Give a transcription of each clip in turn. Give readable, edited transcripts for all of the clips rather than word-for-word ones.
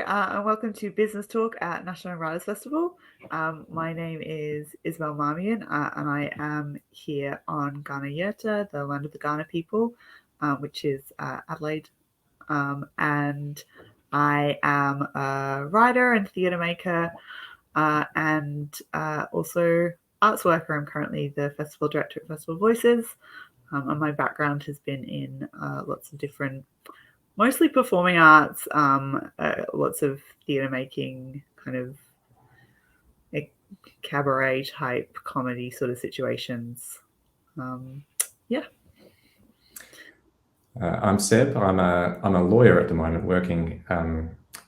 and welcome to Businesstalk at National Writers Festival. My name is Isobel Marmion, and I am here on Ghana Yurta, the land of the Ghana people, which is Adelaide. And I am a writer and theatre maker, and also arts worker. I'm currently the festival director at Festival Voices, and my background has been in lots of different, mostly performing arts, lots of theatre making, kind of cabaret type comedy sort of situations. Yeah. I'm Seb. I'm a lawyer at the moment, working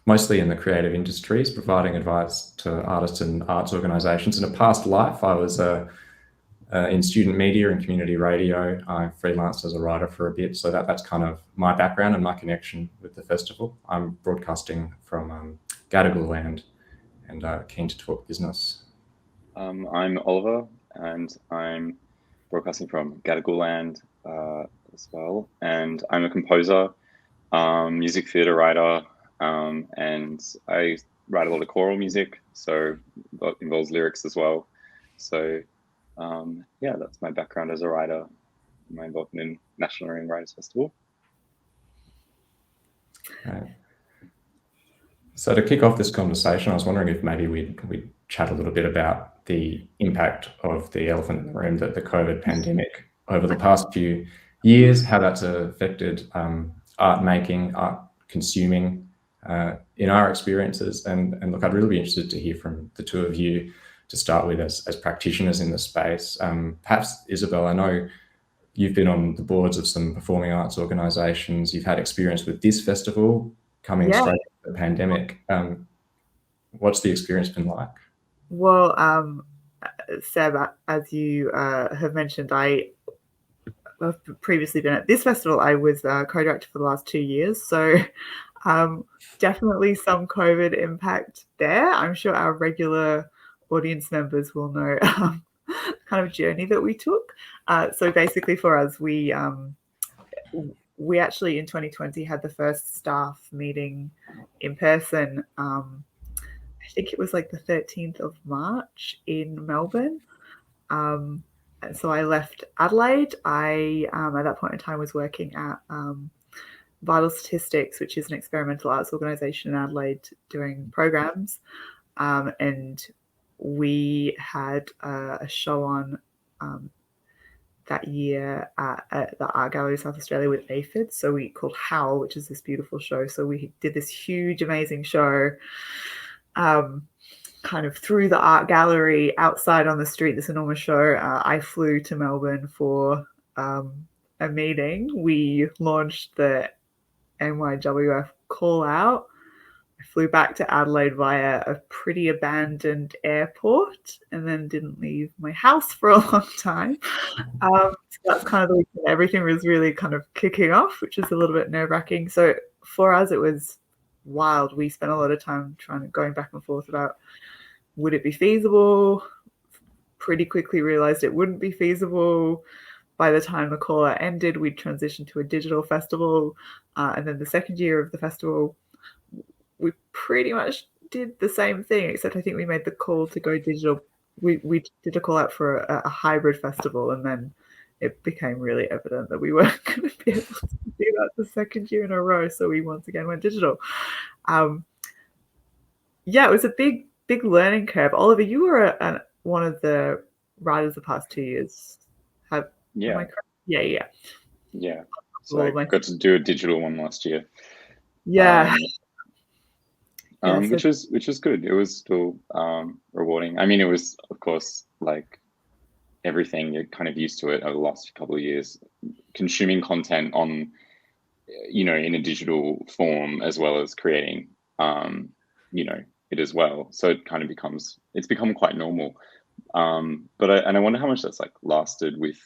mostly in the creative industries, providing advice to artists and arts organisations. In a past life, I was in student media and community radio. I freelanced as a writer for a bit, so that's kind of my background and my connection with the festival. I'm broadcasting from Gadigal land and keen to talk business. I'm Oliver, and I'm broadcasting from Gadigal land as well, and I'm a composer, music theatre writer, and I write a lot of choral music, so that involves lyrics as well. So yeah, that's my background as a writer, my involvement in National Writers Festival. Right. So to kick off this conversation, I was wondering if maybe we'd chat a little bit about the impact of the elephant in the room, that the COVID pandemic over the past few years, how that's affected art making, art consuming in our experiences. And look, I'd really be interested to hear from the two of you to start with as practitioners in the space. Perhaps Isobel, I know you've been on the boards of some performing arts organisations. You've had experience with this festival coming straight after the pandemic. What's the experience been like? Well, Seb, as you have mentioned, I've previously been at this festival. I was co-director for the last 2 years, so definitely some COVID impact there. I'm sure our regular audience members will know kind of journey that we took. So basically for us, we actually in 2020 had the first staff meeting in person. I think it was like the 13th of March in Melbourne. So I left Adelaide. I, at that point in time, was working at Vital Statistics, which is an experimental arts organisation in Adelaide doing programs. And we had a show on that year at the Art Gallery of South Australia with aphids. So we called Howl, which is this beautiful show. So we did this huge, amazing show kind of through the art gallery outside on the street, this enormous show. I flew to Melbourne for a meeting. We launched the NYWF call out. I flew back to Adelaide via a pretty abandoned airport and then didn't leave my house for a long time. So that's kind of the week that everything was really kind of kicking off, which is a little bit nerve-wracking. So for us, it was wild. We spent a lot of time going back and forth about, would it be feasible? Pretty quickly realized it wouldn't be feasible. By the time the call out ended, we'd transitioned to a digital festival. And then the second year of the festival, we pretty much did the same thing, except I think we made the call to go digital. We did a call out for a hybrid festival, and then it became really evident that we weren't going to be able to do that the second year in a row. So we once again went digital. Yeah, it was a big learning curve. Oliver, you were one of the writers the past 2 years. Yeah. So I got to do a digital one last year. Yeah. Which was good. It was still rewarding. I mean, it was, of course, like everything, you're kind of used to it over the last couple of years, consuming content on, in a digital form, as well as creating, it as well. So it kind of it's become quite normal. But I wonder how much that's like lasted with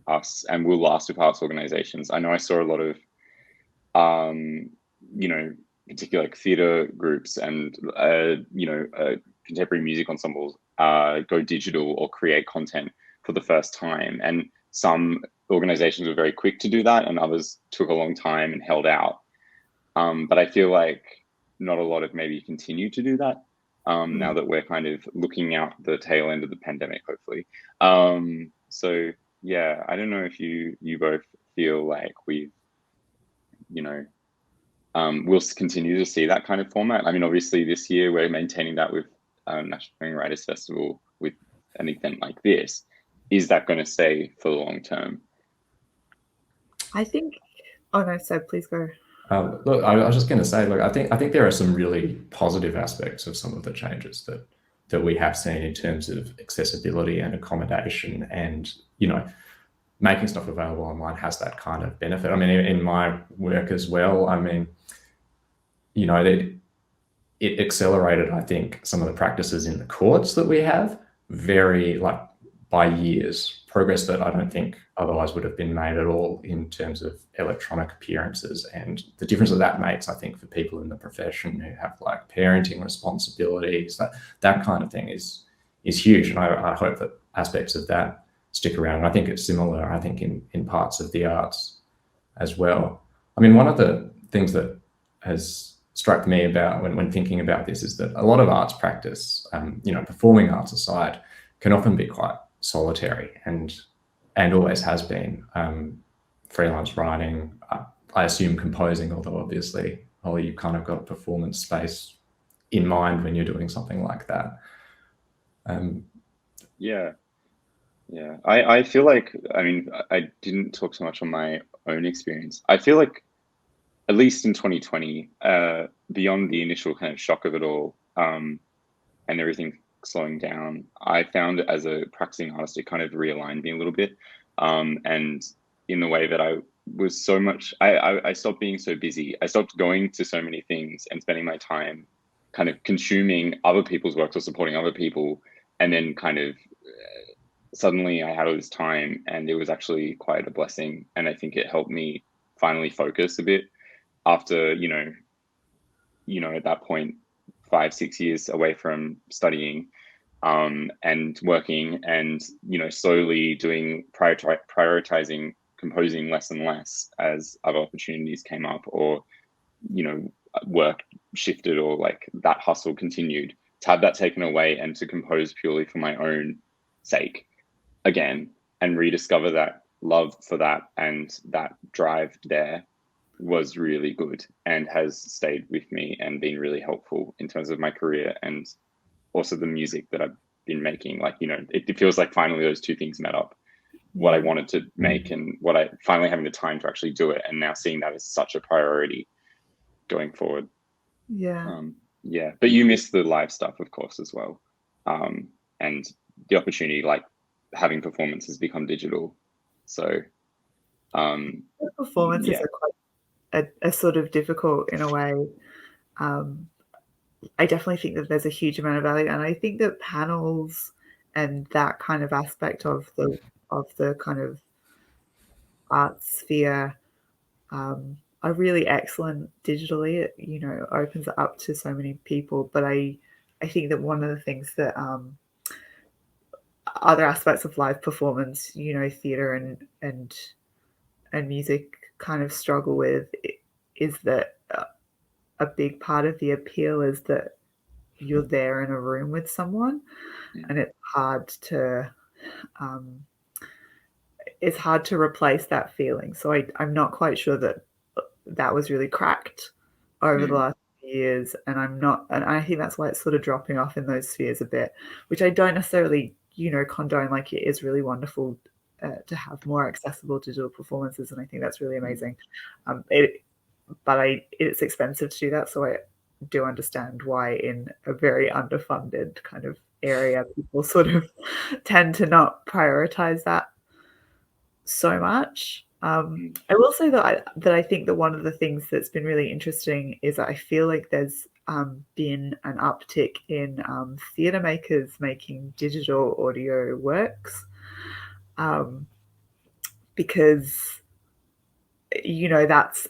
us and will last with arts organizations. I know I saw a lot of, particularly like theatre groups and, contemporary music ensembles go digital or create content for the first time. And some organizations were very quick to do that, and others took a long time and held out. But I feel like not a lot of maybe continue to do that. Now that we're kind of looking out the tail end of the pandemic, hopefully. So yeah, I don't know if you both feel like we've, we'll continue to see that kind of format. I mean, obviously this year we're maintaining that with National Young Writers Festival with an event like this. Is that going to stay for the long term? I think. Oh no, Seb, please go. Look, I was just going to say, look, I think there are some really positive aspects of some of the changes that we have seen in terms of accessibility and accommodation, and making stuff available online has that kind of benefit. I mean, in my work as well, I mean, it accelerated, I think, some of the practices in the courts that we have very, like, by years, progress that I don't think otherwise would have been made at all in terms of electronic appearances. And the difference that makes, I think, for people in the profession who have like parenting responsibilities, that kind of thing is huge. And I hope that aspects of that stick around. And I think it's similar, I think, in parts of the arts as well. I mean, one of the things that has struck me about when thinking about this is that a lot of arts practice, performing arts aside, can often be quite solitary and always has been. Freelance writing, I assume composing, although obviously, Holly, you've kind of got a performance space in mind when you're doing something like that. Yeah. I feel like, I mean, I didn't talk so much on my own experience. I feel like, at least in 2020, beyond the initial kind of shock of it all, and everything slowing down, I found as a practicing artist, it kind of realigned me a little bit. And in the way that I was so much, I stopped being so busy. I stopped going to so many things and spending my time kind of consuming other people's works or supporting other people. And then kind of suddenly I had all this time, and it was actually quite a blessing. And I think it helped me finally focus a bit after, at that point, 5-6 years away from studying and working, and slowly doing prioritizing composing less and less as other opportunities came up, or work shifted, or like that hustle continued. To have that taken away and to compose purely for my own sake again, and rediscover that love for that and that drive there, was really good and has stayed with me and been really helpful in terms of my career and also the music that I've been making. Like, it feels like finally those two things met up, what I wanted to make and what I finally having the time to actually do it, and now seeing that as such a priority going forward. But you miss the live stuff, of course, as well, and the opportunity, like having performances become digital, so performances are quite a sort of difficult in a way. I definitely think that there's a huge amount of value, and I think that panels and that kind of aspect of the kind of art sphere are really excellent digitally. It opens it up to so many people. But I think that one of the things that other aspects of live performance, theatre and music kind of struggle with, is that a big part of the appeal is that you're there in a room with someone, and it's hard to replace that feeling. So I'm not quite sure that was really cracked over the last few years, and I think that's why it's sort of dropping off in those spheres a bit, which I don't necessarily condone. Like, it is really wonderful to have more accessible digital performances, and I think that's really amazing. It's expensive to do that, so I do understand why in a very underfunded kind of area people sort of tend to not prioritize that so much. I will say that I think that one of the things that's been really interesting is that I feel like there's been an uptick in theatre makers making digital audio works, because that's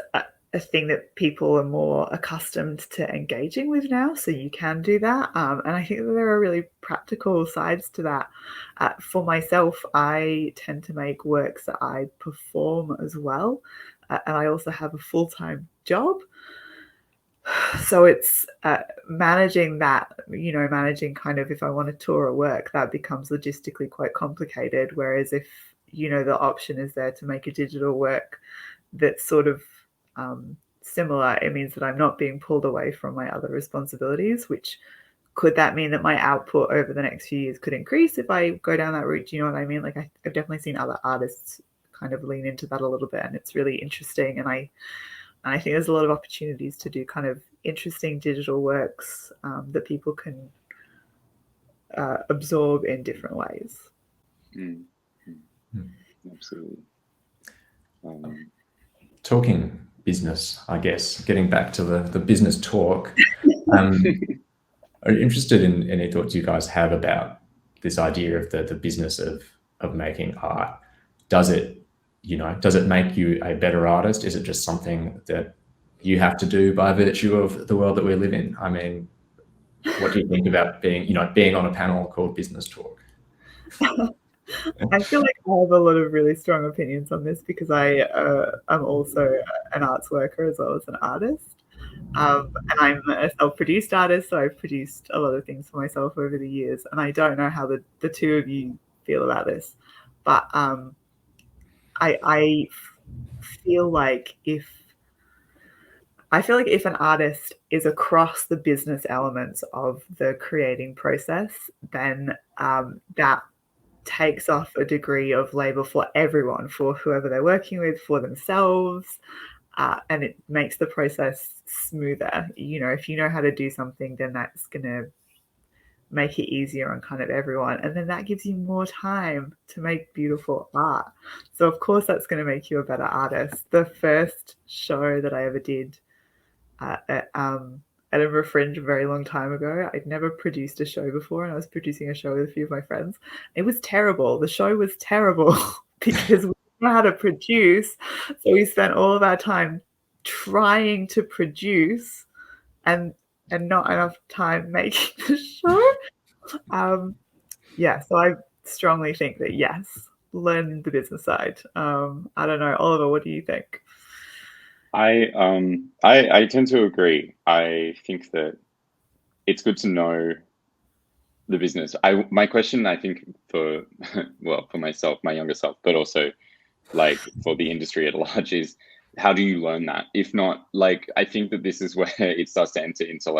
a thing that people are more accustomed to engaging with now, so you can do that. And I think that there are really practical sides to that. For myself, I tend to make works that I perform as well, and I also have a full-time job. So it's managing that, managing kind of if I want to tour a work, that becomes logistically quite complicated. Whereas if, the option is there to make a digital work that's sort of similar, it means that I'm not being pulled away from my other responsibilities, which could that mean that my output over the next few years could increase if I go down that route? Do you know what I mean? Like I've definitely seen other artists kind of lean into that a little bit, and it's really interesting. And I think there's a lot of opportunities to do kind of interesting digital works that people can absorb in different ways. Absolutely. Talking business, I guess, getting back to the business talk, are you interested in any thoughts you guys have about this idea of the business of making art? Does it make you a better artist? Is it just something that you have to do by virtue of the world that we live in? I mean, what do you think about being on a panel called Business Talk? I feel like I have a lot of really strong opinions on this because I'm also an arts worker as well as an artist. And I'm a self-produced artist, so I've produced a lot of things for myself over the years. And I don't know how the two of you feel about this, but I feel like if an artist is across the business elements of the creating process, then that takes off a degree of labor for everyone, for whoever they're working with, for themselves, and it makes the process smoother. If you know how to do something, then that's going to make it easier on kind of everyone, and then that gives you more time to make beautiful art. So of course that's going to make you a better artist. The first show that I ever did at Edinburgh Fringe a very long time ago, I'd never produced a show before, and I was producing a show with a few of my friends. It was terrible. The show was terrible because we didn't know how to produce, so we spent all of our time trying to produce and not enough time making the show. So I strongly think that yes, learn the business side. I don't know, Oliver, what do you think? I tend to agree. I think that it's good to know the business. My question, I think, for myself, my younger self, but also like for the industry at large, is how do you learn that? If not, like, I think that this is where it starts to enter into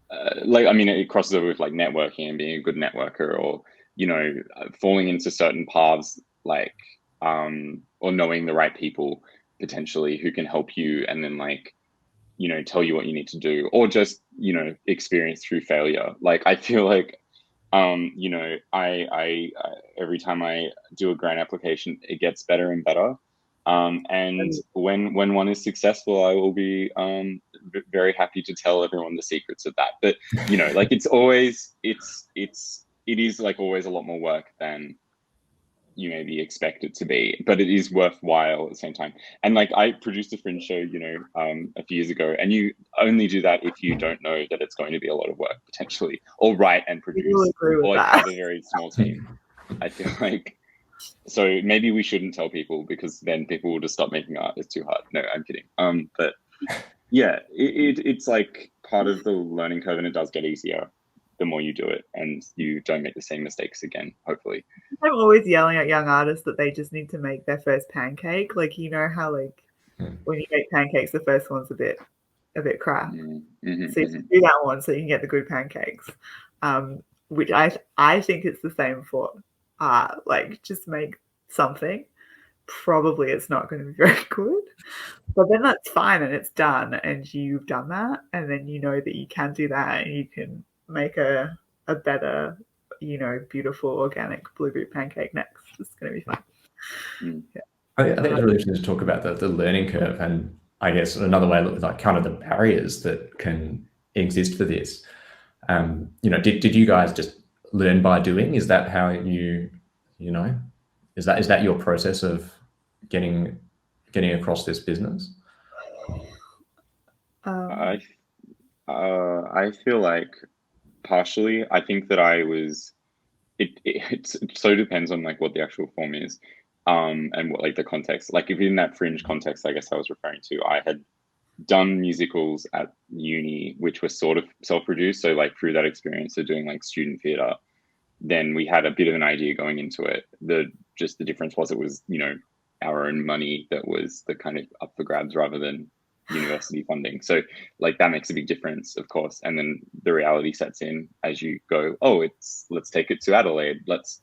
it crosses over with like networking and being a good networker, or falling into certain paths, like or knowing the right people potentially who can help you, and then tell you what you need to do, or just experience through failure. Like I feel like I every time I do a grant application, it gets better and better. And when one is successful, I will be very happy to tell everyone the secrets of that. But like it is like always a lot more work than you maybe expect it to be, but it is worthwhile at the same time. And like I produced a Fringe show, a few years ago, and you only do that if you don't know that it's going to be a lot of work potentially, or write and produce, or like have a very small team. I feel like, so maybe we shouldn't tell people, because then people will just stop making art. It's too hard. No, I'm kidding. But yeah, it's like part of the learning curve, and it does get easier the more you do it, and you don't make the same mistakes again, hopefully. I'm always yelling at young artists that they just need to make their first pancake. Like, how when you make pancakes, the first one's a bit crap. Mm-hmm, so you do that one so you can get the good pancakes. Which I think it's the same for art. Like, just make something. Probably it's not going to be very good, but then that's fine, and it's done, and you've done that, and then you know that you can do that, and you can make a better, beautiful organic blueberry pancake next. It's going to be fun. Yeah. I think it's really interesting to talk about the learning curve, and I guess another way, like kind of the barriers that can exist for this. Did you guys just learn by doing? Is that how is that your process of getting across this business? I feel like partially. I think that it so depends on like what the actual form is, and what like the context. Like if in that Fringe context, I guess I was referring to, I had done musicals at uni, which were sort of self-produced. So like through that experience of doing like student theatre, then we had a bit of an idea going into it. The difference was it was, you know, our own money that was the kind of up for grabs rather than university funding. So like that makes a big difference, of course. And then the reality sets in as you go, oh, let's take it to Adelaide. Let's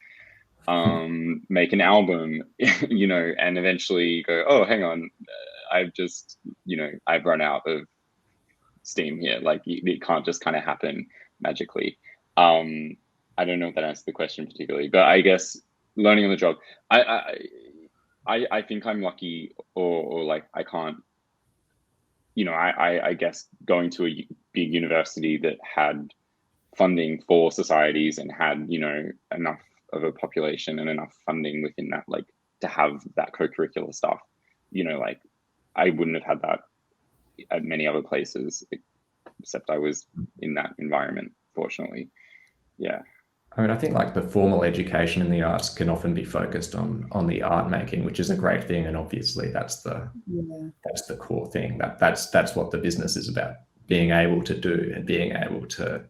make an album, you know, and eventually go, oh, hang on, I've run out of steam here. Like it can't just kind of happen magically. I don't know if that answers the question particularly, but I guess learning on the job, I think I'm lucky, or like I can't, you know, I guess going to a big university that had funding for societies and had, you know, enough of a population and enough funding within that, like to have that co-curricular stuff, you know, like I wouldn't have had that at many other places, except I was in that environment, fortunately. Yeah. I mean, I think like the formal education in the arts can often be focused on the art making, which is a great thing, and obviously that's the core thing. That's what the business is about, being able to do and being able to,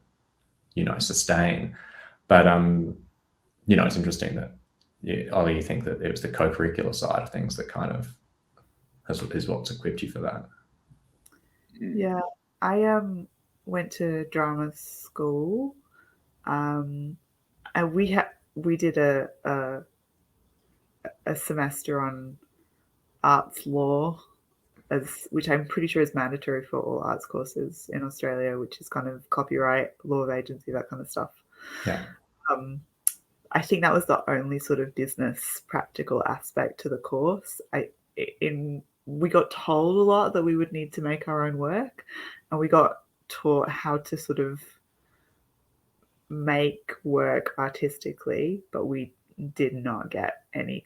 you know, sustain. But you know, it's interesting that Ollie, you think that it was the co-curricular side of things that kind of is what's equipped you for that. Yeah, I went to drama school. And we did a semester on arts law, which I'm pretty sure is mandatory for all arts courses in Australia, which is kind of copyright, law of agency, that kind of stuff. Yeah. I think that was the only sort of business practical aspect to the course. We got told a lot that we would need to make our own work, and we got taught how to sort of make work artistically, but we did not get any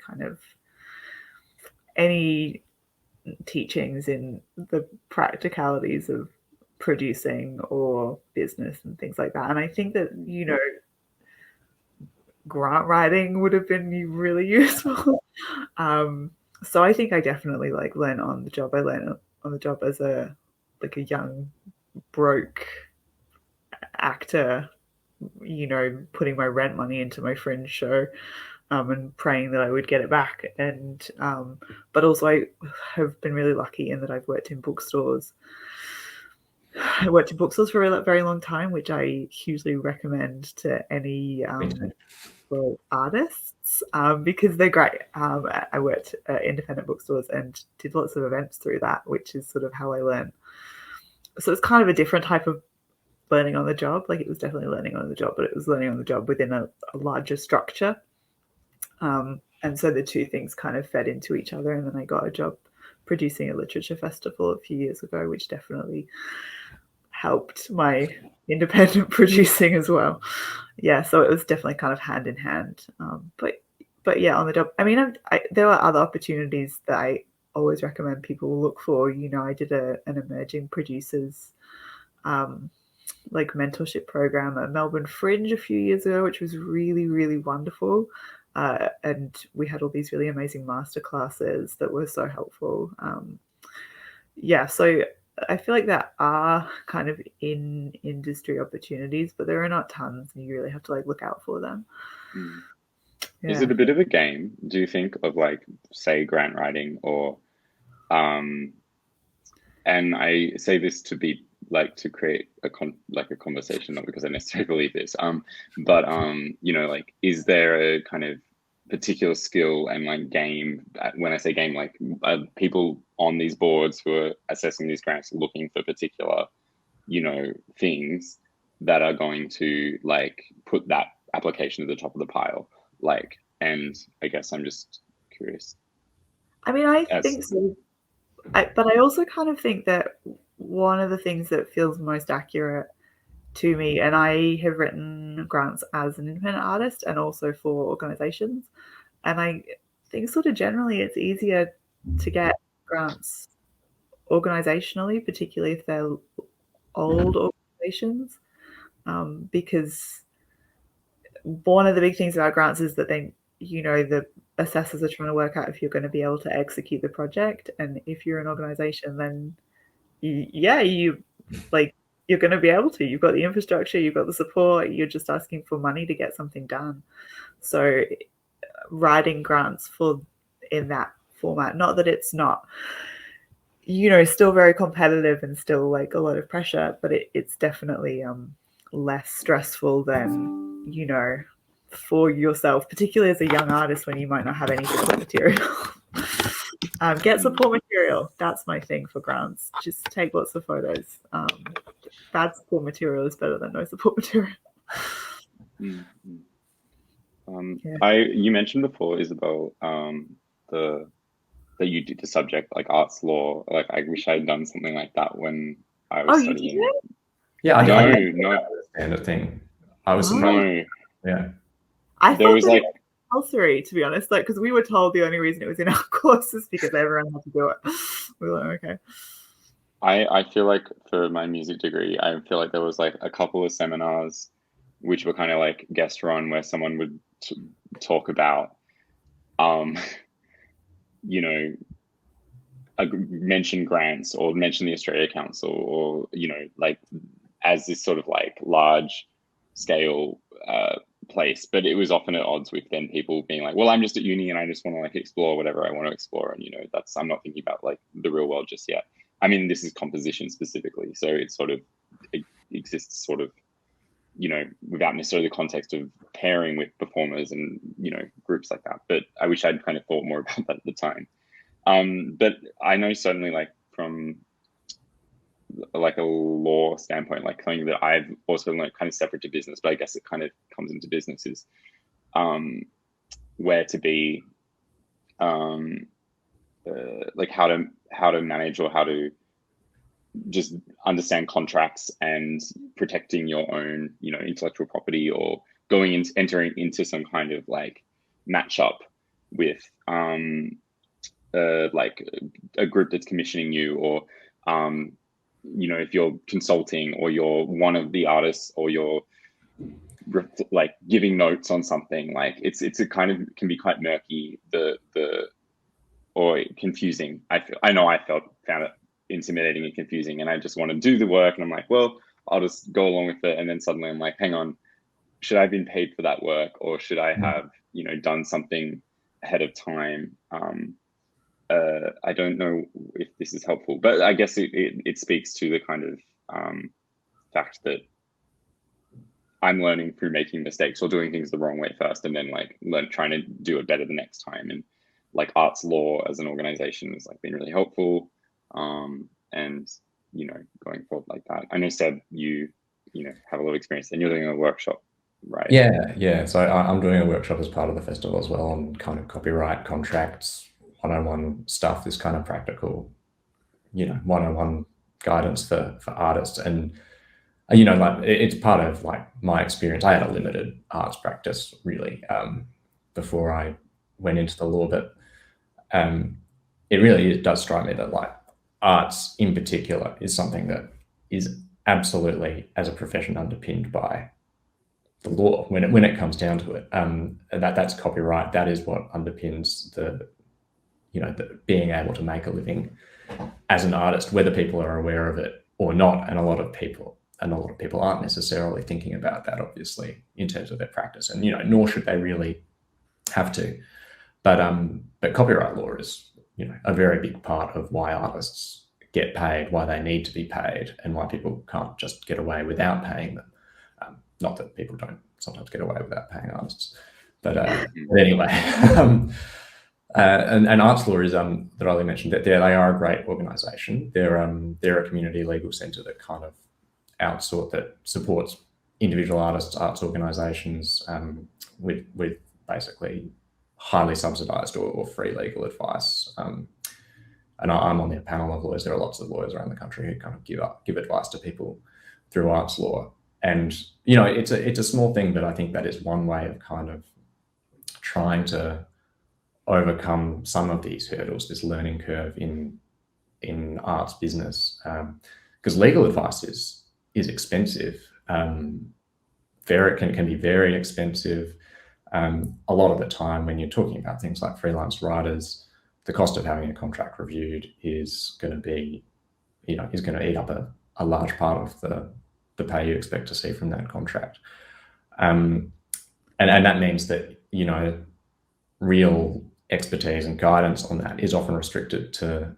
teachings in the practicalities of producing or business and things like that. And I think that, you know, grant writing would have been really useful. So I think I definitely like learned on the job. I learned on the job as a young broke actor, you know, putting my rent money into my fringe show, and praying that I would get it back. And but also I have been really lucky in that I've worked in bookstores. I worked in bookstores for a very long time, which I hugely recommend to any artists, because they're great. I worked at independent bookstores and did lots of events through that, which is sort of how I learned. So it's kind of a different type of learning on the job. Like it was definitely learning on the job, but it was learning on the job within a larger structure. And so the two things kind of fed into each other. And then I got a job producing a literature festival a few years ago, which definitely helped my independent producing as well. Yeah, so it was definitely kind of hand in hand. But yeah, on the job, I mean, there were other opportunities that I always recommend people look for. You know, I did an emerging producers like mentorship program at Melbourne Fringe a few years ago, which was really, really wonderful. And we had all these really amazing masterclasses that were so helpful. Yeah, so I feel like there are kind of in industry opportunities, but there are not tons, and you really have to like look out for them. Yeah. Is it a bit of a game, do you think, of like, say, grant writing or and I say this to be like to create a conversation, not because I necessarily believe this, but you know, like, is there a kind of particular skill and like game, when I say game, like people on these boards who are assessing these grants looking for particular, you know, things that are going to like put that application at the top of the pile, like, and I guess I'm just curious. I mean, I think so. But I also kind of think that one of the things that feels most accurate to me, and I have written grants as an independent artist and also for organizations, and I think sort of generally it's easier to get grants organizationally, particularly if they're old organizations, because one of the big things about grants is that they, you know, the assessors are trying to work out if you're going to be able to execute the project. And if you're an organization, then yeah, you're going to be able to. You've got the infrastructure, you've got the support, you're just asking for money to get something done. So writing grants in that format, not that it's not, still very competitive and still like a lot of pressure, but it's definitely less stressful than, for yourself, particularly as a young artist when you might not have any support material. Get support material. That's my thing for grants. Just take lots of photos. Bad support material is better than no support material. You mentioned before, Isobel, that you did the subject like arts law. Like, I wish I had done something like that when I was studying. You did? Yeah, no. understand a thing. I was surprised. Yeah. I thought was like compulsory, to be honest, like, because we were told the only reason it was in our courses because everyone had to do it. We were like, okay. I feel like for my music degree, I feel like there was like a couple of seminars which were kind of like guest run where someone would talk about, mention grants or mention the Australia Council or, like as this sort of like large scale place, but it was often at odds with then people being like, well, I'm just at uni and I just want to like explore whatever I want to explore. And, I'm not thinking about like the real world just yet. I mean, this is composition specifically. So it exists sort of, without necessarily the context of pairing with performers and, groups like that. But I wish I'd kind of thought more about that at the time. But I know certainly like from like a law standpoint, like something that I've also learned kind of separate to business, but I guess it kind of comes into business is where to be, like how to manage or how to just understand contracts and protecting your own, intellectual property or entering into some kind of like matchup with like a group that's commissioning you or if you're consulting or you're one of the artists or you're like giving notes on something, like it's a kind of can be quite murky or confusing. I know I found it intimidating and confusing, and I just want to do the work and I'm like, well, I'll just go along with it, and then suddenly I'm like, hang on, should I have been paid for that work or should I have done something ahead of time? I don't know if this is helpful, but I guess it speaks to the kind of fact that I'm learning through making mistakes or doing things the wrong way first, and then like trying to do it better the next time. And like arts law as an organization has like been really helpful, and going forward like that. I know Seb, you have a lot of experience, and you're doing a workshop, right? Yeah. So I'm doing a workshop as part of the festival as well on kind of copyright, contracts, one-on-one stuff, this kind of practical, one-on-one guidance for artists. And, like it's part of like my experience. I had a limited arts practice really before I went into the law, but it really does strike me that like arts in particular is something that is absolutely as a profession underpinned by the law when it comes down to it. That's copyright. That is what underpins the being able to make a living as an artist, whether people are aware of it or not. And a lot of people aren't necessarily thinking about that, obviously, in terms of their practice, and nor should they really have to. But copyright law is a very big part of why artists get paid, why they need to be paid, and why people can't just get away without paying them. Not that people don't sometimes get away without paying artists, but anyway. And Arts Law is that Ollie mentioned that they are a great organisation. They're a community legal centre that kind of that supports individual artists, arts organisations with basically highly subsidised or free legal advice. And I'm on their panel of lawyers. There are lots of lawyers around the country who kind of give advice to people through Arts Law. And it's a small thing, but I think that is one way of kind of trying to overcome some of these hurdles, this learning curve in arts business, because legal advice is expensive. Can be very expensive. A lot of the time when you're talking about things like freelance writers, the cost of having a contract reviewed is going to be is going to eat up a large part of the pay you expect to see from that contract. And that means that, real expertise and guidance on that is often restricted to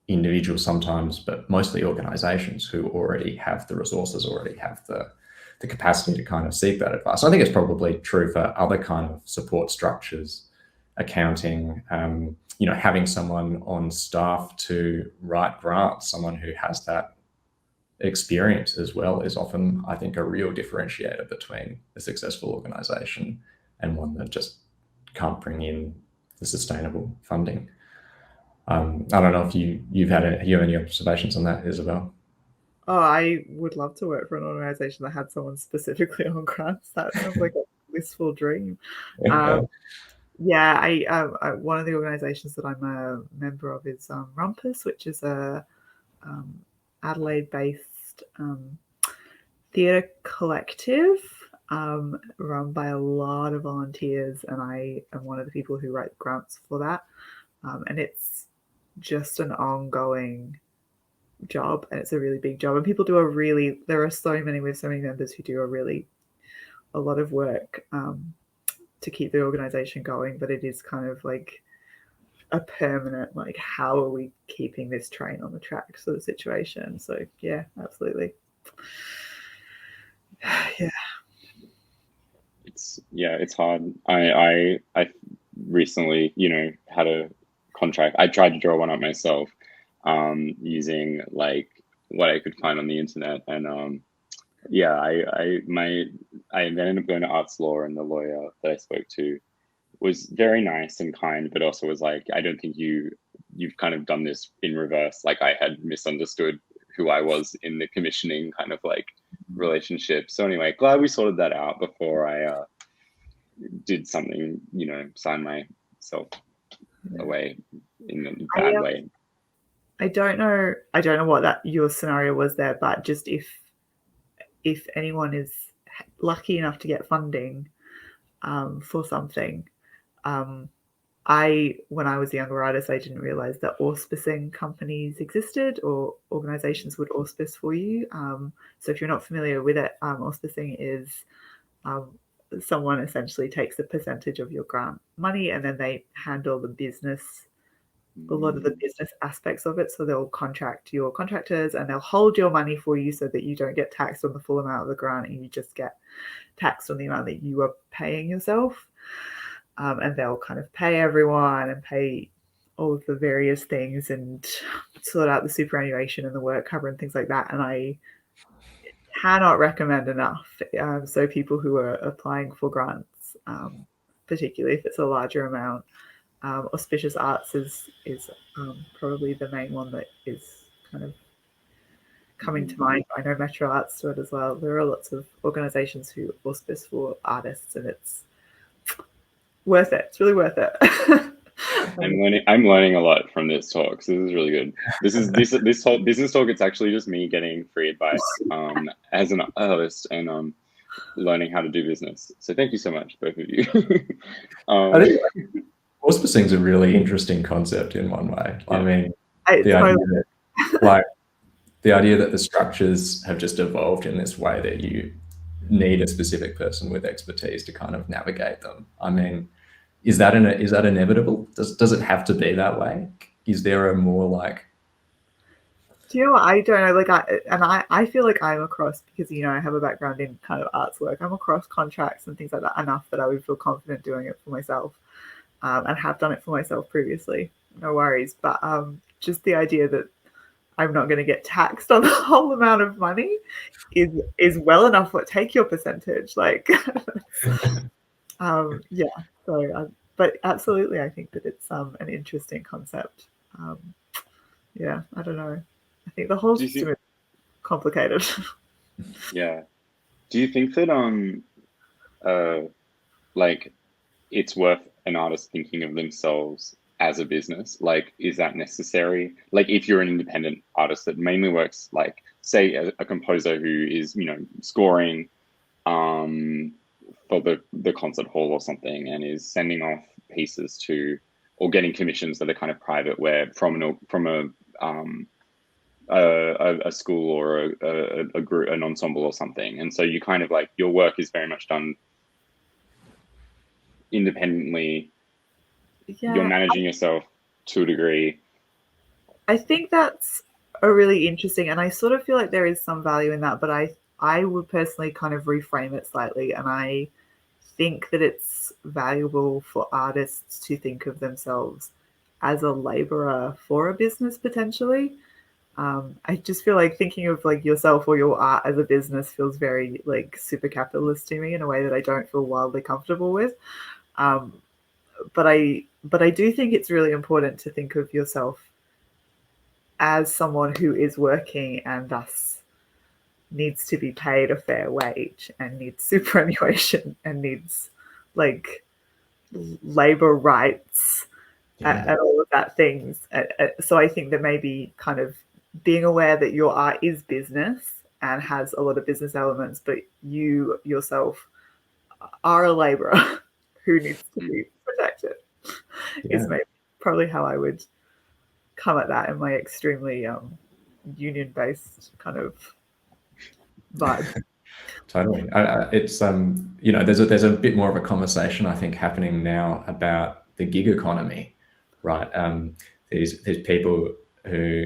individuals sometimes, but mostly organizations who already have the resources, already have the capacity to kind of seek that advice. I think it's probably true for other kind of support structures, accounting, having someone on staff to write grants, someone who has that experience as well, is often, I think, a real differentiator between a successful organization and one that just can't bring in the sustainable funding. I don't know if you have any observations on that, Isobel? Oh, I would love to work for an organization that had someone specifically on grants. That sounds like a blissful dream. Yeah, I one of the organizations that I'm a member of is Rumpus, which is a Adelaide-based theatre collective run by a lot of volunteers, and I am one of the people who write grants for that. And it's just an ongoing job, and it's a really big job, and people do there are so many members who do a lot of work to keep the organization going, but it is kind of like a permanent, like, how are we keeping this train on the track sort of situation. So yeah, absolutely. It's hard. I recently, had a contract. I tried to draw one up myself, using like what I could find on the internet, and I ended up going to arts law, and the lawyer that I spoke to was very nice and kind, but also was like, I don't think you've kind of done this in reverse. Like, I had misunderstood who I was in the commissioning kind of like relationship. So anyway, glad we sorted that out before I did something, sign myself away in a bad way. I don't know what your scenario was there, but just if anyone is lucky enough to get funding for something, when I was a younger artist, I didn't realize that auspicing companies existed, or organizations would auspice for you. So if you're not familiar with it, auspicing is someone essentially takes a percentage of your grant money, and then they handle a lot of the business aspects of it. So they'll contract your contractors, and they'll hold your money for you so that you don't get taxed on the full amount of the grant, and you just get taxed on the amount that you are paying yourself. And they'll kind of pay everyone and pay all of the various things and sort out the superannuation and the work cover and things like that. And I cannot recommend enough. So people who are applying for grants, particularly if it's a larger amount, auspicious arts is probably the main one that is kind of coming to mind. I know Metro Arts do it as well. There are lots of organizations who auspice for artists, and it's worth it. It's really worth it. I'm learning a lot from this talk, so this is really good. This whole business talk, it's actually just me getting free advice as an artist, and learning how to do business. So thank you so much, both of you. I think auspicing is a really interesting concept in one way. I mean, the idea that the structures have just evolved in this way that you need a specific person with expertise to kind of navigate them. I mean, is that inevitable? Does it have to be that way? Is there a more like? Do you know what? I don't know. Like, I feel like I'm across, because I have a background in kind of arts work. I'm across contracts and things like that enough that I would feel confident doing it for myself, and have done it for myself previously. No worries. But just the idea that I'm not going to get taxed on the whole amount of money is well enough. Take your percentage, like. Yeah. So, but absolutely, I think that it's an interesting concept. Yeah, I don't know. I think the whole system is complicated. Yeah. Do you think that like, it's worth an artist thinking of themselves as a business? Like, is that necessary? Like, if you're an independent artist that mainly works, like, say a composer who is, scoring for the concert hall or something, and is sending off pieces to, or getting commissions that are kind of private, where from a a school or a group, an ensemble or something. And so you kind of like, your work is very much done independently. Yeah, You're managing yourself to a degree. I think that's a really interesting, and I sort of feel like there is some value in that, but I would personally kind of reframe it slightly, and I think that it's valuable for artists to think of themselves as a laborer for a business potentially. I just feel like thinking of like yourself or your art as a business feels very like super capitalist to me in a way that I don't feel wildly comfortable with. Um, but I do think it's really important to think of yourself as someone who is working and thus needs to be paid a fair wage and needs superannuation and needs like labor rights and all of that things. So I think that maybe kind of being aware that your art is business and has a lot of business elements, but you yourself are a laborer who needs to be protected is maybe probably how I would come at that in my extremely union-based kind of vibe. Totally. It's there's a bit more of a conversation I think happening now about the gig economy, right? There's people who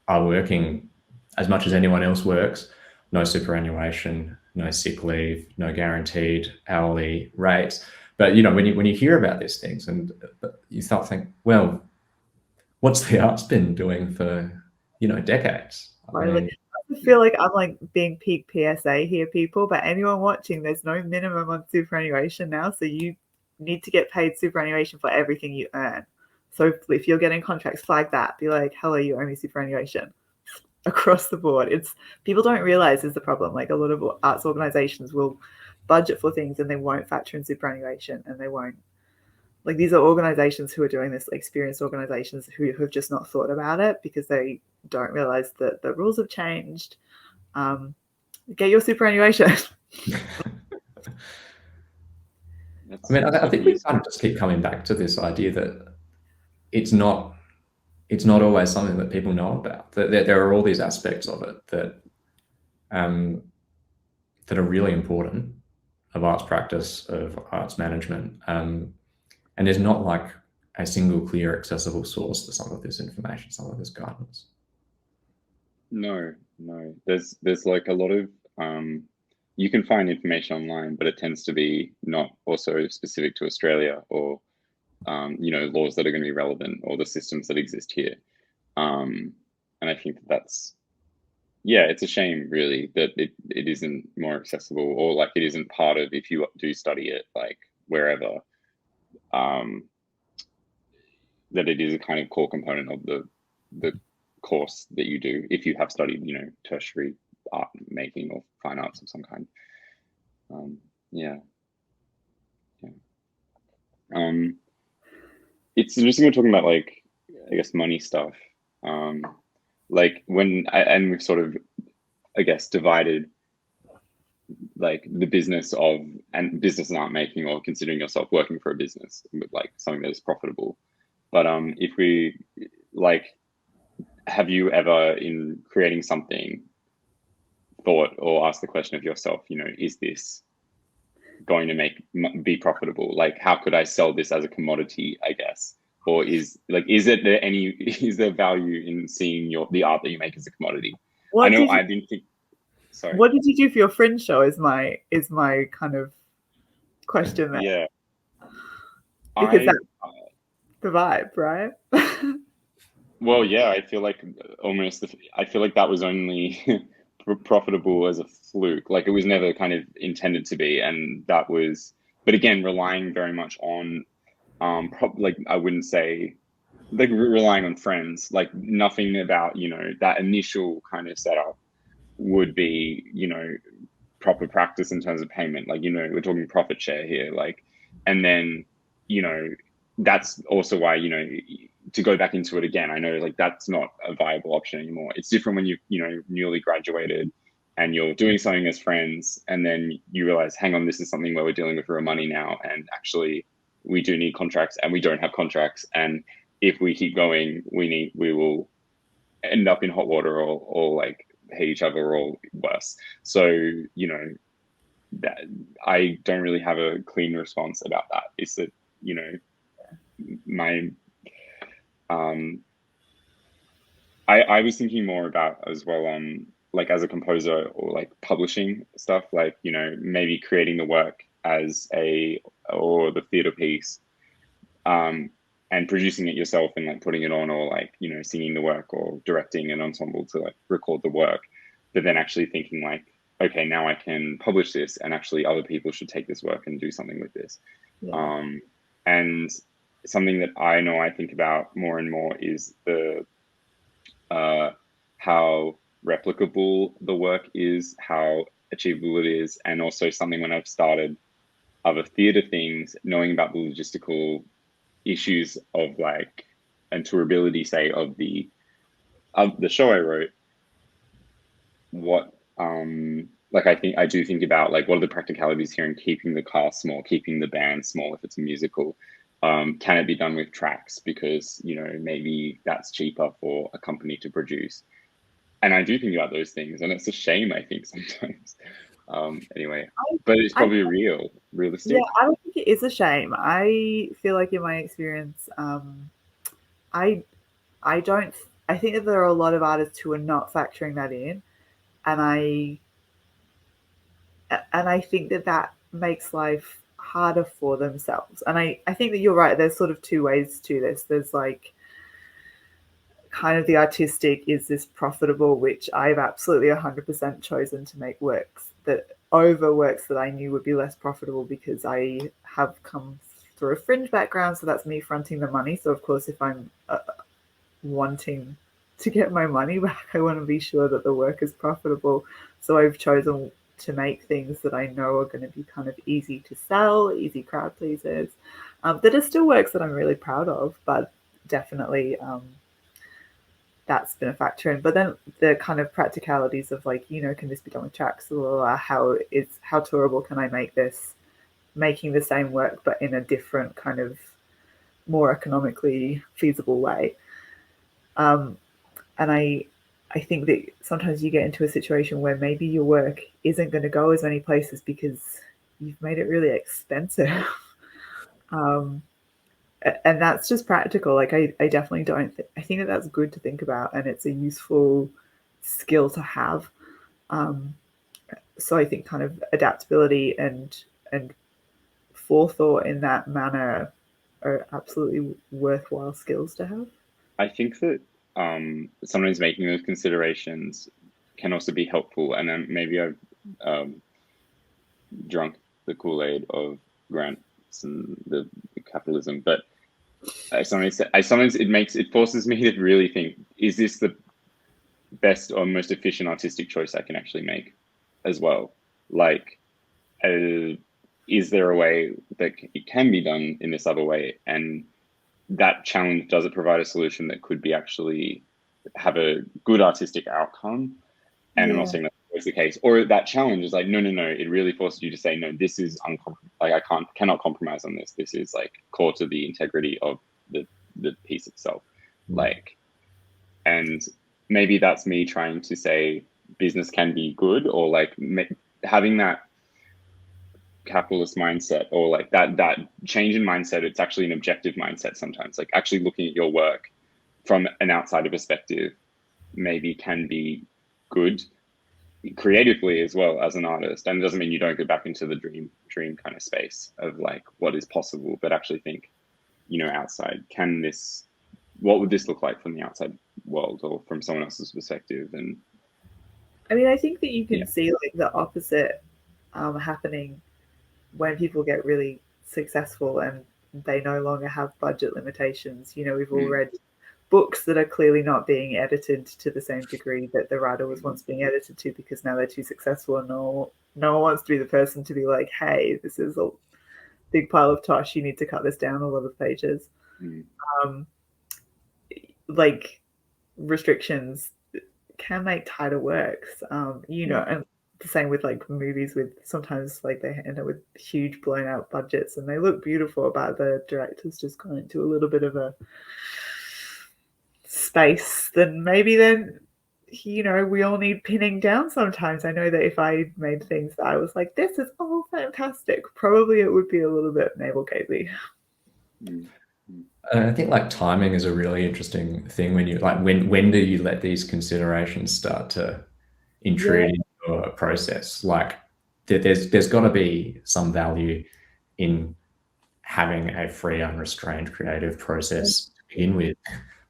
are working as much as anyone else works, no superannuation, no sick leave, no guaranteed hourly rates. But when you hear about these things and you start thinking, well, what's the arts been doing for decades? I feel like I'm like being peak PSA here, people, but anyone watching, there's no minimum on superannuation now. So you need to get paid superannuation for everything you earn. So if you're getting contracts, flag that. Be like, hello, you owe me superannuation across the board. It's people don't realize is the problem. Like a lot of arts organizations will budget for things and they won't factor in superannuation and they won't. Like these are organizations who are doing this, experienced organizations who have just not thought about it because they don't realize that the rules have changed. Get your superannuation. I think we kind of just keep coming back to this idea that it's not always something that people know about. That there are all these aspects of it that that are really important of arts practice, of arts management, and there's not like a single clear accessible source to some of this information, some of this guidance. No. There's like a lot of you can find information online, but it tends to be not also specific to Australia or laws that are going to be relevant or the systems that exist here. And I think that's it's a shame really that it isn't more accessible or like it isn't part of, if you do study it like wherever, that it is a kind of core component of the course that you do if you have studied tertiary art making or fine arts of some kind. It's interesting we're talking about like I guess money stuff, like and we've sort of I guess divided like the business and art making or considering yourself working for a business with like something that is profitable. But if we like, have you ever in creating something thought or asked the question of yourself, is this going to be profitable? Like, how could I sell this as a commodity, I guess? Or is there value in seeing the art that you make as a commodity? What did you do for your fringe show is my kind of question there. Yeah. Because that's the vibe, right? Well, yeah, I feel like that was only profitable as a fluke. Like it was never kind of intended to be. And that was, but again, relying very much on, like I wouldn't say, like relying on friends, like nothing about, that initial kind of setup would be, proper practice in terms of payment. Like, we're talking profit share here, like, and then, that's also why, to go back into it again, I know like that's not a viable option anymore. It's different when you newly graduated and you're doing something as friends and then you realize, hang on, this is something where we're dealing with real money now. And actually we do need contracts and we don't have contracts. And if we keep going, we will end up in hot water or like hate each other or worse. So, you know, that I don't really have a clean response about that. It's that, you know, my I was thinking more about as well like as a composer or like publishing stuff, like, you know, maybe creating the work as or the theater piece, and producing it yourself and like putting it on, or like, you know, singing the work or directing an ensemble to like record the work, but then actually thinking like, okay, now I can publish this and actually other people should take this work and do something with this. And something that I know I think about more and more is the how replicable the work is, how achievable it is, and also something when I've started other theatre things, knowing about the logistical issues of like and tourability, say, of the show I wrote. What like I do think about like what are the practicalities here in keeping the cast small, keeping the band small if it's a musical. Can it be done with tracks? Because, you know, maybe that's cheaper for a company to produce. And I do think about those things, and it's a shame, I think, sometimes. Anyway, but it's probably realistic. Yeah, I don't think it is a shame. I feel like in my experience, I don't. I think that there are a lot of artists who are not factoring that in, and I think that makes life harder for themselves. And I think that you're right. There's sort of two ways to this. There's like kind of the artistic, is this profitable, which I've absolutely 100% chosen to make works that over works that I knew would be less profitable because I have come through a fringe background. So that's me fronting the money. So of course, if I'm wanting to get my money back, I want to be sure that the work is profitable. So I've chosen to make things that I know are going to be kind of easy to sell, easy crowd pleasers, that are still works that I'm really proud of, but definitely that's been a factor in. But then the kind of practicalities of like, you know, can this be done with tracks, or how tourable can I make this, making the same work but in a different kind of more economically feasible way. And I think that sometimes you get into a situation where maybe your work isn't going to go as many places because you've made it really expensive. And that's just practical. Like I definitely don't. I think that that's good to think about, and it's a useful skill to have. So I think kind of adaptability and forethought in that manner are absolutely worthwhile skills to have. I think that sometimes making those considerations can also be helpful. And then maybe I've drunk the Kool-Aid of grants and the capitalism, but I sometimes it forces me to really think: is this the best or most efficient artistic choice I can actually make, as well? Like, is there a way that it can be done in this other way? And that challenge, does it provide a solution that could be actually have a good artistic outcome? And I'm not saying that's always the case, or that challenge is like, no, it really forces you to say, no, this is like I cannot compromise on this. This is like core to the integrity of the piece itself. Like, and maybe that's me trying to say business can be good, or like having that capitalist mindset, or like that change in mindset. It's actually an objective mindset sometimes, like actually looking at your work from an outsider perspective maybe can be good creatively as well as an artist. And it doesn't mean you don't go back into the dream kind of space of like what is possible, but actually think, you know, outside, what would this look like from the outside world or from someone else's perspective? And I mean, I think that you can see like the opposite happening when people get really successful and they no longer have budget limitations. You know, we've all read books that are clearly not being edited to the same degree that the writer was once being edited to, because now they're too successful, and no one wants to be the person to be like, hey, this is a big pile of tosh, you need to cut this down a lot of pages. Like restrictions can make tighter works, you know, and the same with like movies, with sometimes like they end up with huge blown out budgets and they look beautiful, but the director's just gone into a little bit of a space, then maybe we all need pinning down sometimes. I know that if I made things that I was like, this is all fantastic, probably it would be a little bit navel gazing. I think like timing is a really interesting thing when you like when do you let these considerations start to intrude into a process? Like there's got to be some value in having a free, unrestrained creative process to begin with.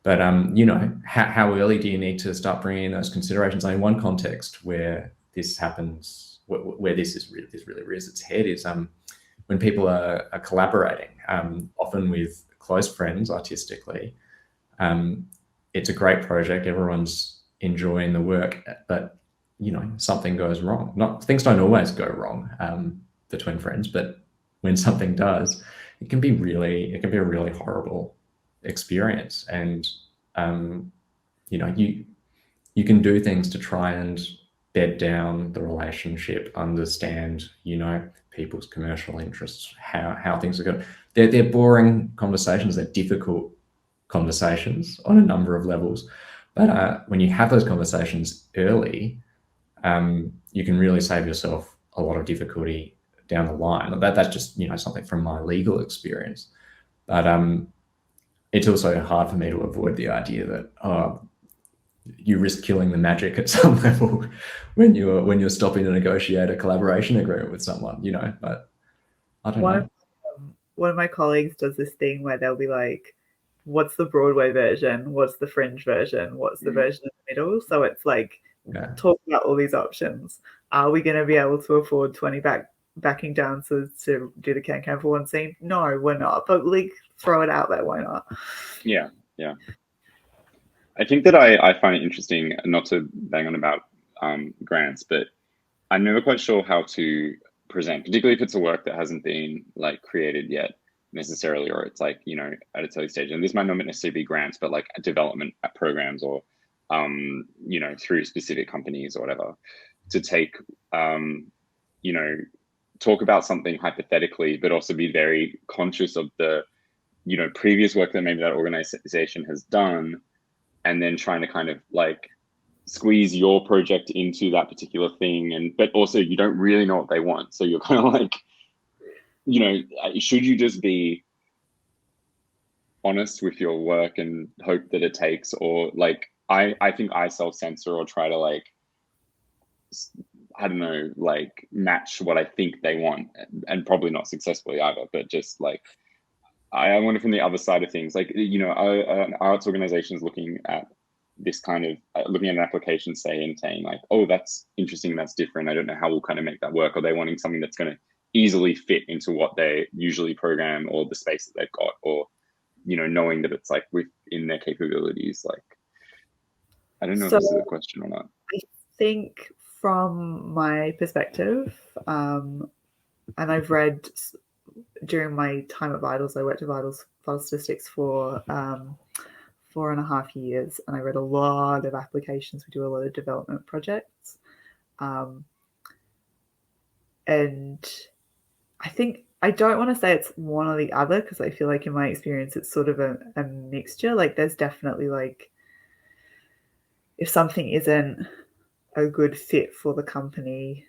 But how early do you need to start bringing in those considerations? I mean, one context where this happens, where this really rears its head, is when people are collaborating, often with close friends artistically. It's a great project, everyone's enjoying the work, but something goes wrong. Things don't always go wrong between friends, but when something does, it can be a really horrible experience. And you can do things to try and bed down the relationship, understand people's commercial interests, how things are going. They're boring conversations, they're difficult conversations on a number of levels, but when you have those conversations early, you can really save yourself a lot of difficulty down the line. That's just something from my legal experience, but it's also hard for me to avoid the idea that you risk killing the magic at some level when you're stopping to negotiate a collaboration agreement with someone, but I don't know. One of my colleagues does this thing where they'll be like, what's the Broadway version? What's the Fringe version? What's the version in the middle? So it's like, talk about all these options. Are we going to be able to afford 20 backing dancers to do the can for one scene? No, we're not. But like, throw it out there. Why not? Yeah. I think that I find it interesting, not to bang on about grants, but I'm never quite sure how to present, particularly if it's a work that hasn't been like created yet necessarily, or it's like, at its early stage. And this might not necessarily be grants, but like development programs or, through specific companies or whatever, to take, talk about something hypothetically, but also be very conscious of the, previous work that maybe that organization has done, and then trying to kind of like squeeze your project into that particular thing. But also you don't really know what they want. So you're kind of like, should you just be honest with your work and hope that it takes, or like, I think I self-censor or try to like, I don't know, like match what I think they want, and probably not successfully either, but just like, I wonder from the other side of things, like, arts organizations looking at this kind of, looking at an application, saying like, oh, that's interesting, that's different, I don't know how we'll kind of make that work. Are they wanting something that's going to easily fit into what they usually program or the space that they've got, or, knowing that it's like within their capabilities? Like, I don't know if this is a question or not. I think from my perspective, and I've read during my time at Vitals, I worked at Vital Statistics for 4.5 years, and I read a lot of applications. We do a lot of development projects, and I think, I don't want to say it's one or the other, because I feel like in my experience it's sort of a mixture. Like, there's definitely like, if something isn't a good fit for the company,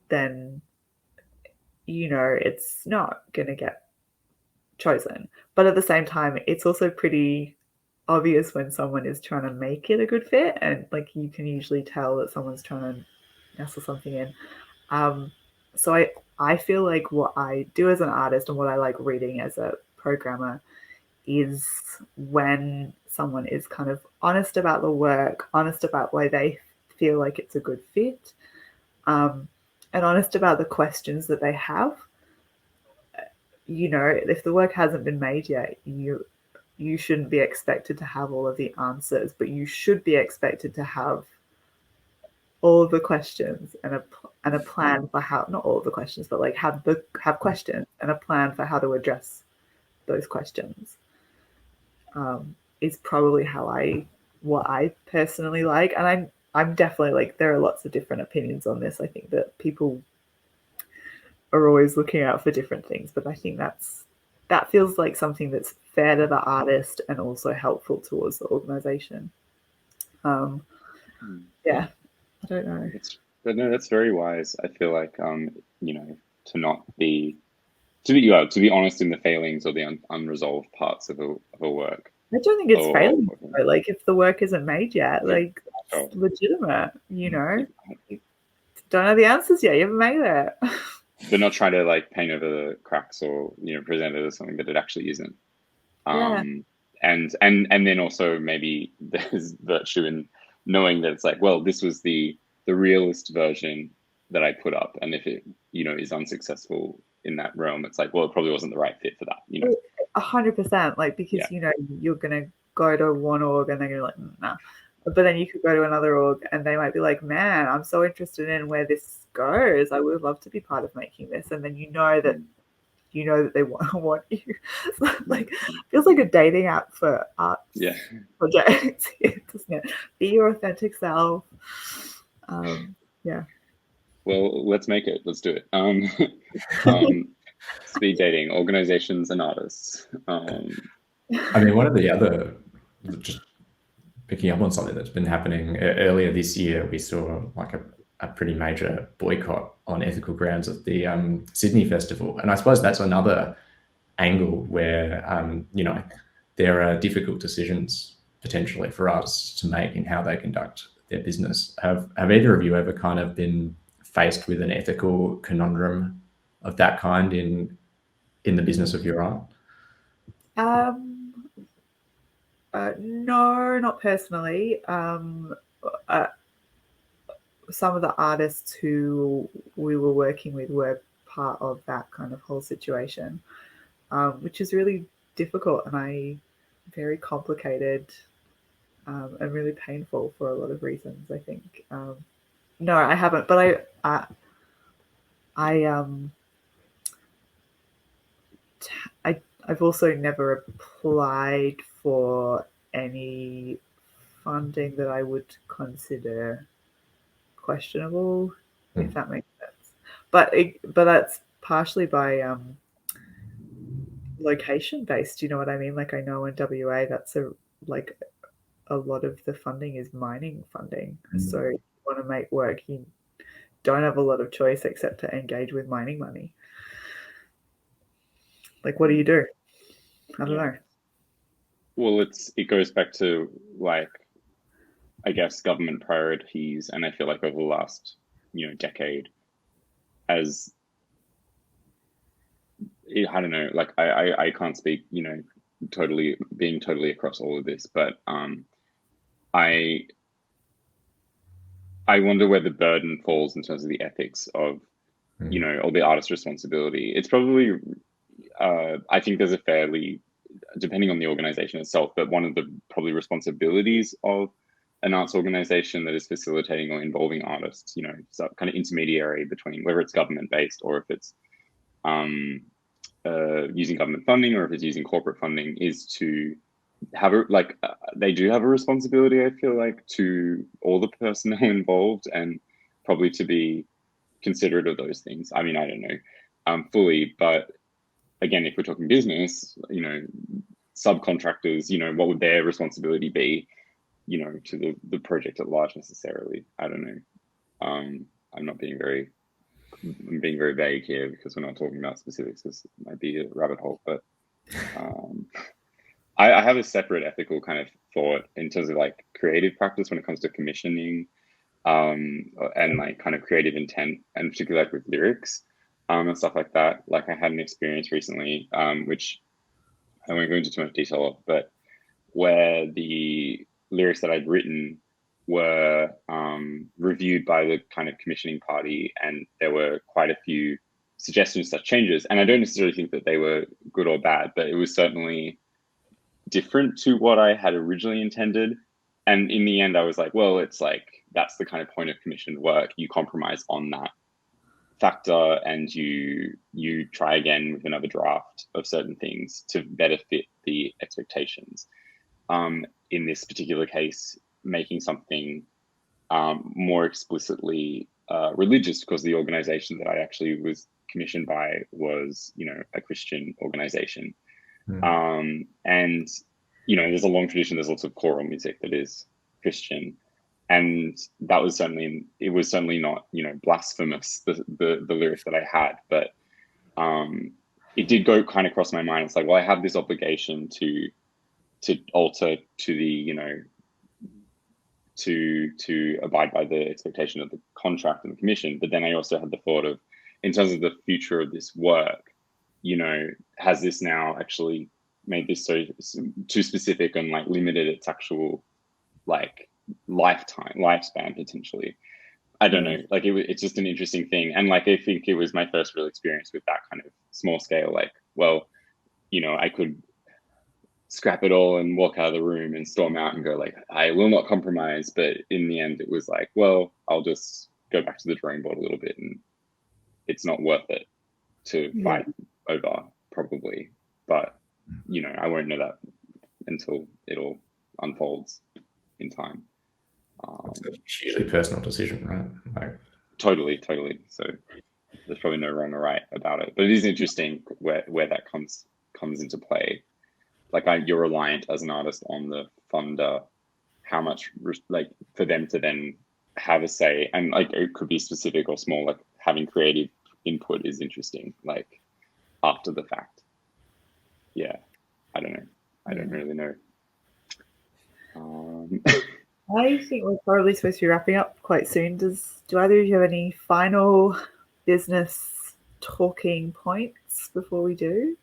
then it's not going to get chosen. But at the same time, it's also pretty obvious when someone is trying to make it a good fit, and like, you can usually tell that someone's trying to nestle something in. So I feel like what I do as an artist and what I like reading as a programmer is when someone is kind of honest about the work, honest about why they feel like it's a good fit, and honest about the questions that they have. If the work hasn't been made yet, you shouldn't be expected to have all of the answers, but you should be expected to have all of the questions and a plan for how, not all of the questions, but like have questions and a plan for how to address those questions. Is probably what I personally like. And I'm definitely like, there are lots of different opinions on this. I think that people are always looking out for different things, but I think that's that feels like something that's fair to the artist and also helpful towards the organization. Yeah, I don't know. But no, that's very wise. I feel like you know, to not be to be honest in the failings or the unresolved parts of a work. I don't think it's failing. Like if the work isn't made yet, like that's legitimate. You know, don't know the answers yet. You haven't made it. But not trying to like paint over the cracks or present it as something that it actually isn't. And then also maybe there's virtue in knowing that it's like, well, this was the realist version that I put up, and if it is unsuccessful in that realm, it's like, well, it probably wasn't the right fit for that. 100%. Like because you're gonna go to one org and they're gonna be like, nah. But then you could go to another org and they might be like, man, I'm so interested in where this goes. I would love to be part of making this. And then you know that they want you. So, like, feels like a dating app for art projects, doesn't it? Be your authentic self. Well, let's make it. Let's do it. Speed dating, organizations and artists. I mean, one of the other, just picking up on something that's been happening earlier this year, we saw like a pretty major boycott on ethical grounds of the Sydney Festival. And I suppose that's another angle where, there are difficult decisions potentially for artists to make in how they conduct their business. Have either of you ever kind of been faced with an ethical conundrum of that kind in the business of your art? No, not personally. Some of the artists who we were working with were part of that kind of whole situation, which is really difficult and very complicated and really painful for a lot of reasons, I think. No, I haven't, but I've also never applied for any funding that I would consider questionable, if that makes sense. But that's partially by location based. You know what I mean? Like I know in WA, that's a lot of the funding is mining funding. So if you want to make work, you don't have a lot of choice except to engage with mining money. Like, what do you do? I don't know. Well, it goes back to like, I guess, government priorities, and I feel like over the last decade, as I don't know, like I can't speak totally across all of this, but I wonder where the burden falls in terms of the ethics of or the artist's responsibility. It's probably I think there's a fairly, depending on the organization itself, but one of the probably responsibilities of an arts organization that is facilitating or involving artists, so kind of intermediary between whether it's government based or if it's using government funding or if it's using corporate funding, is to have they do have a responsibility, I feel like, to all the personnel involved and probably to be considerate of those things. I mean, I don't know fully, but again, if we're talking business, subcontractors, what would their responsibility be, to the project at large necessarily? I don't know. I'm being very vague here because we're not talking about specifics. This might be a rabbit hole, but I have a separate ethical kind of thought in terms of like creative practice when it comes to commissioning and like kind of creative intent, and particularly like with lyrics and stuff like that. Like I had an experience recently, which I won't go into too much detail of, but where the lyrics that I'd written were reviewed by the kind of commissioning party, and there were quite a few suggestions such changes. And I don't necessarily think that they were good or bad, but it was certainly different to what I had originally intended. And in the end, I was like, well, it's like, that's the kind of point of commissioned work. You compromise on that factor and you try again with another draft of certain things to better fit the expectations. In this particular case, making something more explicitly religious, because the organization that I actually was commissioned by was, a Christian organization. And, you know, there's a long tradition, there's lots of choral music that is Christian. And that was certainly, it was certainly not, you know, blasphemous, the lyric that I had, but it did go kind of cross my mind. It's like, well, I have this obligation to alter to the, you know, to abide by the expectation of the contract and the commission. But then I also had the thought of, in terms of the future of this work, you know, has this now actually made this so too specific and like limited its actual like lifespan potentially? I don't know. Like it's just an interesting thing. And like, I think it was my first real experience with that kind of small scale, like, well, you know, I could scrap it all and walk out of the room and storm out and go like, I will not compromise. But in the end, it was like, well, I'll just go back to the drawing board a little bit, and it's not worth it to fight over probably. But, you know, I won't know that until it all unfolds in time. It's a hugely personal decision, right? Like, totally. So there's probably no wrong or right about it, but it is interesting where that comes into play. Like you're reliant as an artist on the funder, how much like for them to then have a say, and like it could be specific or small, like having creative input is interesting, like after the fact. Yeah, I don't know. I don't really know. I think we're probably supposed to be wrapping up quite soon. Do either of you have any final business talking points before we do?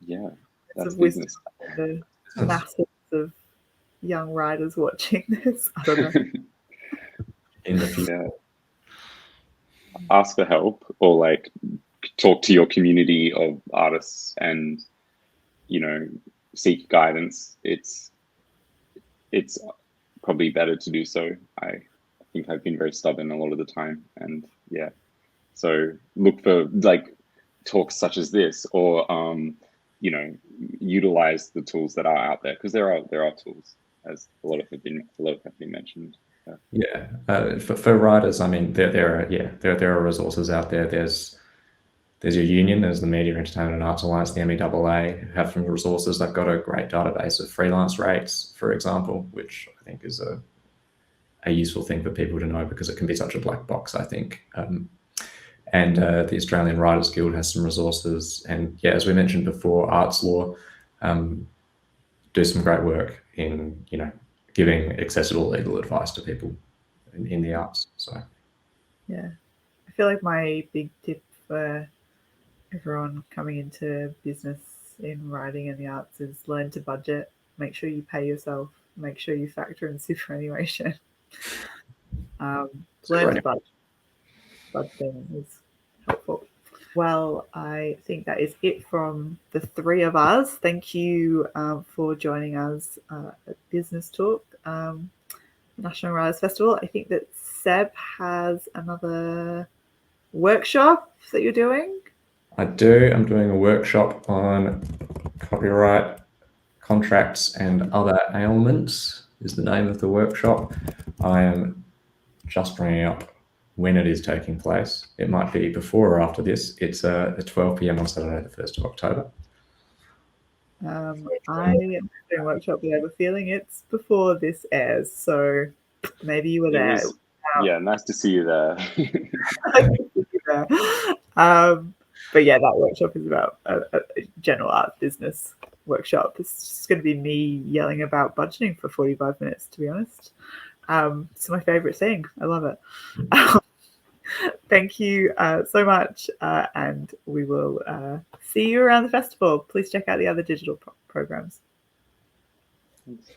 Yeah, that's business. The masses of young writers watching this. I don't know. In the future, ask for help or like talk to your community of artists and, you know, seek guidance. It's probably better to do so. I think I've been very stubborn a lot of the time, and yeah, so look for like talks such as this, or you know, utilize the tools that are out there, because there are tools, as a lot have been mentioned. For writers, I mean, there are resources out there. There's your union, there's the Media, Entertainment and Arts Alliance, the MEAA, who have some resources. They've got a great database of freelance rates, for example, which I think is a useful thing for people to know, because it can be such a black box, I think. And the Australian Writers Guild has some resources. And yeah, as we mentioned before, Arts Law do some great work in, you know, giving accessible legal advice to people in the arts. So yeah, I feel like my big tip for everyone coming into business in writing and the arts is learn to budget. Make sure you pay yourself. Make sure you factor in superannuation. Learn to budget. Budgeting is helpful. Well, I think that is it from the three of us. Thank you for joining us at Business Talk, National Writers Festival. I think that Seb has another workshop that you're doing. I do. I'm doing a workshop on copyright, contracts and other ailments is the name of the workshop. I am just bringing up when it is taking place. It might be before or after this. It's at 12 p.m. on Saturday, the 1st of October. I am doing a workshop, but I have a feeling it's before this airs, so maybe you were there. Yeah, nice to see you there. But yeah, that workshop is about a general art business workshop. It's just going to be me yelling about budgeting for 45 minutes, to be honest. It's my favorite thing. I love it. Thank you so much, and we will see you around the festival. Please check out the other digital programs. Thanks.